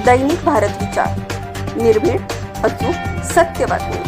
दैनिक भारत विचार, निर्भीड, अचूक, सत्य बातमी।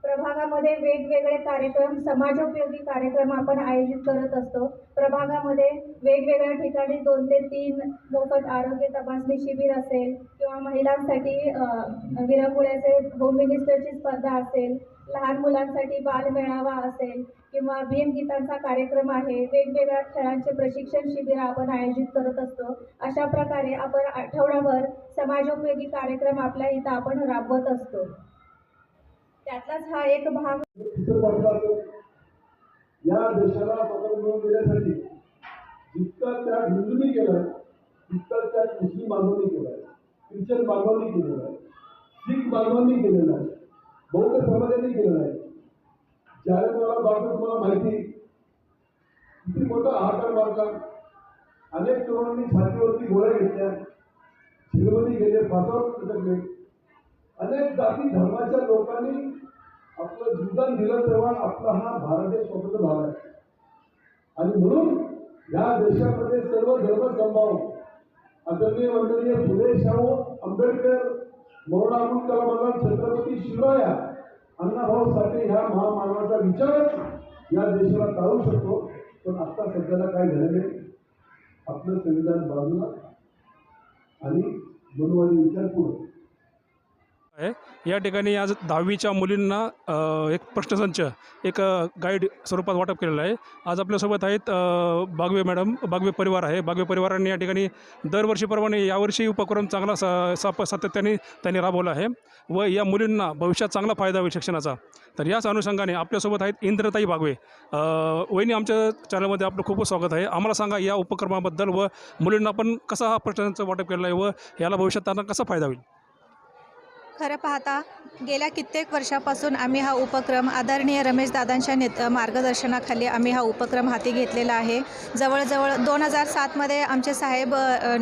प्रभागामध्ये वेगवेगळे कार्यक्रम, समाजोपयोगी कार्यक्रम आपण आयोजित करत असतो। प्रभागामध्ये वेगवेगळ्या ठिकाणी 2 ते 3 मोफत आरोग्य तपासणी शिबिर असेल किंवा महिलांसाठी विरंगुळ्याचे होम मिनिस्टरची स्पर्धा असेल, लहान मुलांसाठी बालमेळावा असेल किंवा भीमगीतांचा कार्यक्रम आहे, वेगवेगळ्या खेळांचे प्रशिक्षण शिबिर आपण आयोजित करत असतो। अशा प्रकारे आपण आठवडाभर समाजोपयोगी कार्यक्रम आपल्या इथं आपण राबवत असतो। त्यातलाच हा एक भाग या देशाला स्वातंत्र्य मिळवून देण्यासाठी जितकं त्या हिंदूंनी केलं तितकं त्या मुस्लिम बांधवांनी केलं, ख्रिश्चन बांधवांनी केलेलं आहे, शीख बांधवांनी केलेलं आहे, बौद्ध समाजाने केलेलं आहे। ज्यावेळेस तुम्हाला माहिती किती मोठा हाहाकार मारला, अनेक तरुणांनी छातीवरती गोळ्या घेतल्या, जेलमध्ये गेले, फासावर लटकले, अनेक जाती धर्माच्या लोकांनी आपलं जीवन दिलं तेव्हा आपला हा भारत देश स्वतंत्र झाला आहे। आणि म्हणून या देशामध्ये सर्व धर्म संभाव आदरणीय वंदनीय फुले शाहू आंबेडकर, मौलाना अबुल कलाम, छत्रपती शिवराया, अण्णाभाऊ साठे ह्या महामानवाचा विचारच या देशाला टाळू शकतो। पण आता सध्याला काय झालेलं आहे, आपलं संविधान बाजूला आणि मनोवादी विचार पुढे आहे। या ठिकाणी आज 10वीच्या मुलींना एक प्रश्नसंच एक गाईड स्वरूपात वाटप केलेलं आहे। आज आपल्यासोबत आहेत बागवे मॅडम, बागवे परिवार आहे। बागवे परिवारांनी या ठिकाणी दरवर्षीप्रमाणे यावर्षी उपक्रम चांगला सातत्याने त्यांनी राबवला आहे व या मुलींना भविष्यात चांगला फायदा होईल शिक्षणाचा। तर याच अनुषंगाने आपल्यासोबत आहेत इंद्रताई बागवे। वहिनी, आमच्या चॅनलमध्ये आपलं खूप स्वागत आहे। आम्हाला सांगा या उपक्रमाबद्दल व मुलींना पण कसा हा प्रश्नांचं वाटप केलेलं आहे व याला भविष्यात त्यांना कसा फायदा होईल। खरं पाहता गेल्या कित्येक वर्षापासून आम्ही हा उपक्रम आदरणीय रमेशदादांच्या मार्गदर्शनाखाली आम्ही हा उपक्रम हाती घेतलेला आहे. जवळजवळ 2007मध्ये आमचे साहेब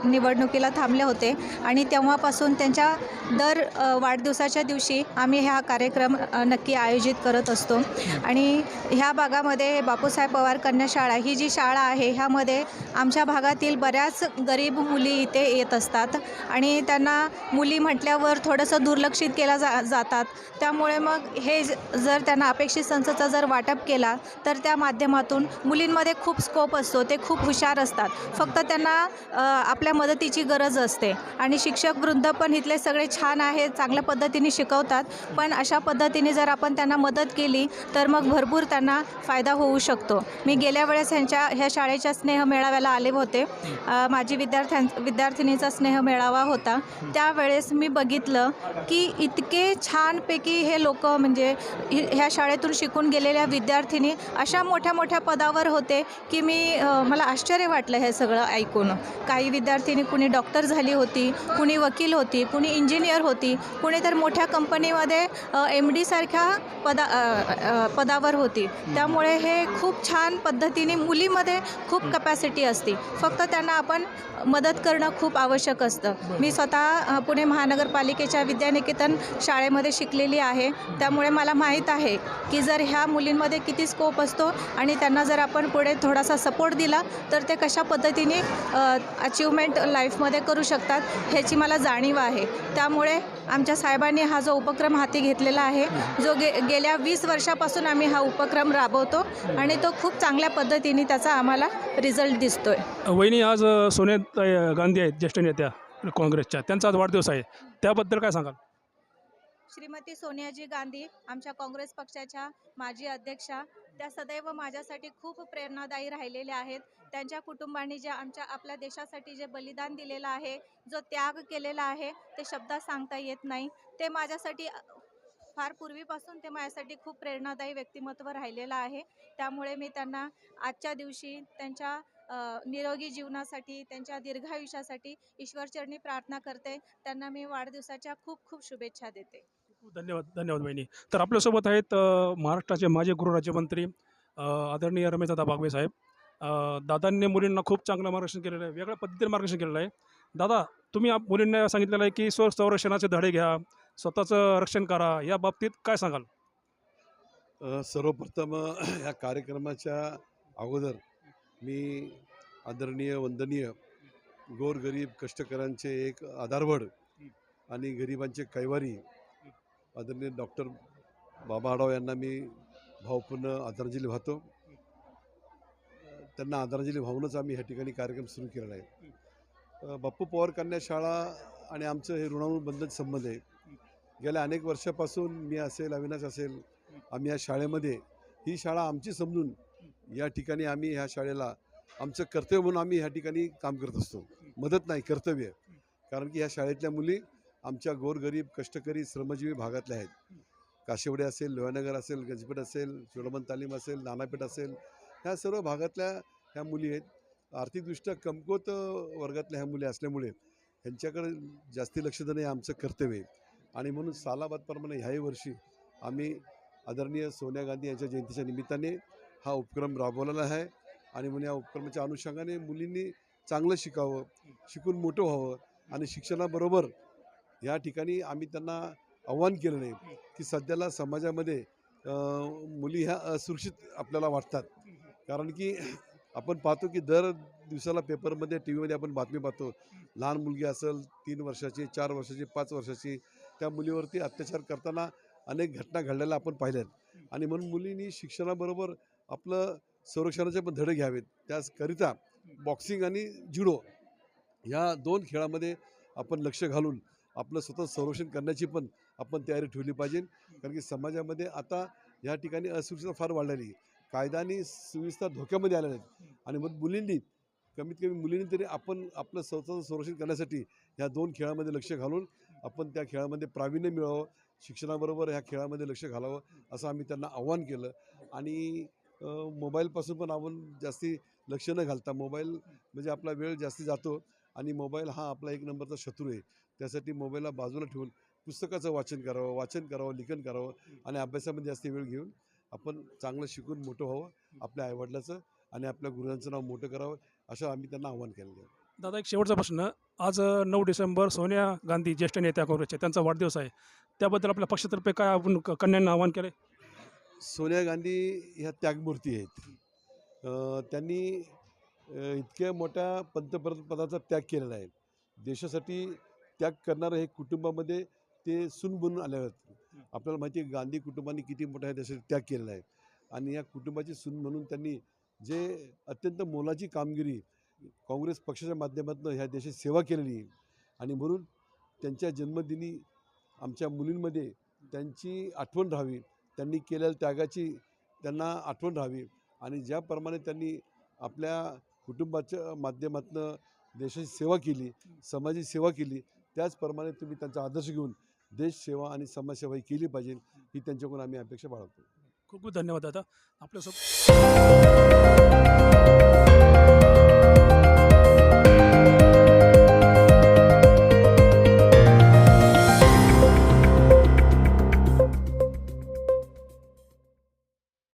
निवडणुकीला थांबले होते आणि तेव्हापासून त्यांच्या दर वाढदिवसाच्या दिवशी आम्ही हा कार्यक्रम नक्की आयोजित करत असतो. आणि ह्या भागामध्ये बापूसाहेब पवार कन्या शाळा ही जी शाळा आहे ह्यामध्ये आमच्या भागातील बऱ्याच गरीब मुली इथे येत असतात आणि त्यांना मुली म्हटल्यावर थोडंसं दुर्लक्षित केला जातात. त्यामुळे मग हे जर त्यांना अपेक्षित संचचा जर वाटप केला तर त्या माध्यमातून मुलींमध्ये खूप स्कोप असतो. ते खूप हुशार असतात. फक्त त्यांना आपल्या मदतीची गरज असते आणि शिक्षक वृंद पण इथले सगळे छान आहेत, चांगल्या पद्धतीने शिकवतात. पण अशा पद्धतीने जर आपण त्यांना मदत केली तर मग भरपूर त्यांना फायदा होऊ शकतो. मी गेल्या वेळेस ह्या शाळेच्या स्नेह मेळाव्याला आले होते. माझी विद्यार्थिनीचा स्नेह मेळावा होता. त्यावेळेस मी बघितलं की इतके छानपैकी हे लोक म्हणजे ह्या शाळेतून शिकून गेलेल्या विद्यार्थिनी अशा मोठ्या मोठ्या पदावर होते की मला आश्चर्य वाटलं हे सगळं ऐकून. काही विद्यार्थिनी कुणी डॉक्टर झाली होती, कुणी वकील होती, कुणी इंजिनियर होती, कुणी तर मोठ्या कंपनीमध्ये MD सारख्या पदावर होती. त्यामुळे हे खूप छान पद्धतीने मुलीमध्ये खूप कपॅसिटी असते. फक्त त्यांना आपण मदत करणं खूप आवश्यक असतं. मी स्वतः पुणे महानगरपालिकेच्या विद्यानिकेतन शाळेमध्ये शिकलेली आहे. त्यामुळे मला माहीत आहे की जर ह्या मुलींमध्ये किती स्कोप असतो आणि त्यांना जर आपण पुढे थोडासा सपोर्ट दिला तर ते कशा पद्धतीने अचिव्हमेंट लाईफमध्ये करू शकतात ह्याची मला जाणीव आहे. त्यामुळे आमच्या साहेबांनी हा जो उपक्रम हाती घेतलेला आहे, जो गेल्या 20 वर्षापासून आम्ही हा उपक्रम राबवतो आणि तो खूप चांगल्या पद्धतीने त्याचा आम्हाला रिझल्ट दिसतोय. वहिनी, आज सोनिया गांधी आहेत, ज्येष्ठ नेत्या काँग्रेसच्या, त्यांचा आज वाढदिवस आहे. त्याबद्दल काय सांगाल? श्रीमती सोनियाजी गांधी आमच्या काँग्रेस पक्षाच्या माजी अध्यक्षा, त्या सदैव माझ्यासाठी खूप प्रेरणादायी राहिलेल्या आहेत. त्यांच्या कुटुंबांनी जे आपल्या देशासाठी जे बलिदान दिलेलं आहे, जो त्याग केलेला आहे, ते शब्दात सांगता येत नाही. ते माझ्यासाठी फार पूर्वीपासून ते माझ्यासाठी खूप प्रेरणादायी व्यक्तिमत्व राहिलेलं आहे. त्यामुळे मी त्यांना आजच्या दिवशी त्यांच्या निरोगी जीवनासाठी, त्यांच्या दीर्घायुष्यासाठी ईश्वरचरणी प्रार्थना करते. त्यांना मी वाढदिवसाच्या खूप खूप शुभेच्छा देते. धन्यवाद धन्यवाद वहिनी. तर आपल्यासोबत आहेत महाराष्ट्राचे माजी गृहराज्यमंत्री आदरणीय रमेशदादा बागवे साहेब. दादांनी मुलींना खूप चांगलं मार्गदर्शन केलेलं आहे, वेगळ्या पद्धतीने मार्गदर्शन केलेलं आहे. दादा, तुम्ही मुलींना सांगितलेलं आहे की स्वसंरक्षणाचे धडे घ्या, स्वतःचं रक्षण करा. या बाबतीत काय सांगाल? सर्वप्रथम या कार्यक्रमाच्या अगोदर मी आदरणीय वंदनीय गोरगरीब कष्टकऱ्यांचे एक आधारवड आणि गरिबांचे कैवारी आदरणीय डॉक्टर बाबा आढाव यांना मी भावपूर्ण आदरांजली वाहतो. त्यांना आदरांजली वाहूनच आम्ही ह्या ठिकाणी कार्यक्रम सुरू केलेला आहे. बापू पवार कन्या शाळा आणि आमचं हे ऋणानुबंधित संबंध आहे. गेल्या अनेक वर्षापासून मी असेल, अविनाश असेल, आम्ही या शाळेमध्ये ही शाळा आमची समजून या ठिकाणी आम्ही ह्या शाळेला आमचं कर्तव्य म्हणून आम्ही ह्या ठिकाणी काम करत असतो. मदत नाही, कर्तव्य. कारण की ह्या शाळेतल्या मुली आमच्या गोरगरीब कष्टकरी श्रमजीवी भागातल्या आहेत. काशिवडे असेल, लोहानगर असेल, गंजपेठ असेल, चोडमन तालीम असेल, नानापेठ असेल, ह्या सर्व भागातल्या ह्या मुली आहेत. आर्थिकदृष्ट्या कमकुवत वर्गातल्या ह्या मुली असल्यामुळे ह्यांच्याकडे जास्ती लक्ष देणं हे आमचं कर्तव्य आहे. आणि म्हणून सालाबादप्रमाणे ह्याही वर्षी आम्ही आदरणीय सोनिया गांधी यांच्या जयंतीच्या निमित्ताने हा उपक्रम राबवलेला आहे. आणि म्हणून या उपक्रमाच्या अनुषंगाने मुलींनी चांगलं शिकावं, शिकून मोठं व्हावं आणि शिक्षणाबरोबर या ठिकाणी आम्ही त्यांना आव्हान केलं नाही की सध्याला समाजामध्ये मुली ह्या असुरक्षित आपल्याला वाटतात. कारण की आपण पाहतो की दर दिवसाला पेपरमध्ये, टी व्हीमध्ये आपण बातमी पाहतो, लहान मुलगी असेल 3 वर्षाची, 4 वर्षाची, 5 वर्षाची, त्या मुलीवरती अत्याचार करताना अनेक घटना घडलेल्या आपण पाहिल्यात. आणि म्हणून मुलींनी शिक्षणाबरोबर आपलं संरक्षणाचे पण धडे घ्यावेत. त्याचकरिता बॉक्सिंग आणि जुडो ह्या 2 खेळामध्ये आपण लक्ष घालून आपलं स्वतः संरक्षण करण्याची पण आपण तयारी ठेवली पाहिजे. कारण की समाजामध्ये आता या ठिकाणी असुरक्षितता फार वाढलेली, कायदा आणि सुव्यवस्था धोक्यामध्ये आलेल्या आहेत. आणि मग मुलींनी कमीत कमी मुलींनी तरी आपण आपलं स्वतःचं संरक्षण करण्यासाठी ह्या 2 खेळामध्ये लक्ष घालून आपण त्या खेळामध्ये प्रावीण्य मिळावं, शिक्षणाबरोबर ह्या खेळामध्ये लक्ष घालावं असं आम्ही त्यांना आव्हान केलं. आणि मोबाईलपासून पण आपण जास्ती लक्ष न घालता, मोबाईल म्हणजे आपला वेळ जास्ती जातो आणि मोबाईल हा आपला 1 नंबरचा शत्रू आहे. त्यासाठी मोबाईलला बाजूला ठेवून पुस्तकाचं वाचन करावं, लिखाण करावं आणि अभ्यासामध्ये जास्त वेळ घेऊन आपण चांगलं शिकून मोठं व्हावं, आपल्या आईवडिलाचं आणि आपल्या गुरुजांचं नाव मोठं करावं, असं आम्ही त्यांना आव्हान केलेलं आहे. दादा, एक शेवटचा प्रश्न. आज 9 डिसेंबर सोनिया गांधी ज्येष्ठ नेत्या काँग्रेसचे त्यांचा वाढदिवस आहे. त्याबद्दल आपल्या पक्षातर्फे काय आपण कन्यांना आवाहन केलं? सोनिया गांधी ह्या त्यागमूर्ती आहेत. त्यांनी इतक्या मोठ्या पंतप्रधानपदाचा त्याग केलेला आहे. देशासाठी त्याग करणारं हे कुटुंबामध्ये ते सून बनून आले आहेत. आपल्याला माहिती आहे गांधी कुटुंबाने किती मोठ्या देशासाठी त्याग केलेला आहे आणि या कुटुंबाची सून म्हणून त्यांनी जे अत्यंत मोलाची कामगिरी काँग्रेस पक्षाच्या माध्यमातून ह्या देशाची सेवा केलेली आहे आणि म्हणून त्यांच्या जन्मदिनी आमच्या मुलींमध्ये त्यांची आठवण राहावी, त्यांनी केलेल्या त्यागाची त्यांना आठवण राहावी आणि ज्याप्रमाणे त्यांनी आपल्या कुटुंबाच्या माध्यमातून देशाची सेवा केली, समाजाची सेवा केली, त्याचप्रमाणे तुम्ही त्यांचा आदर्श घेऊन देश सेवा आणि समाजसेवा ही केली पाहिजे, ही त्यांच्याकडून आम्ही अपेक्षा बाळगतो. खूप खूप धन्यवाद दादा. आपल्यासोबत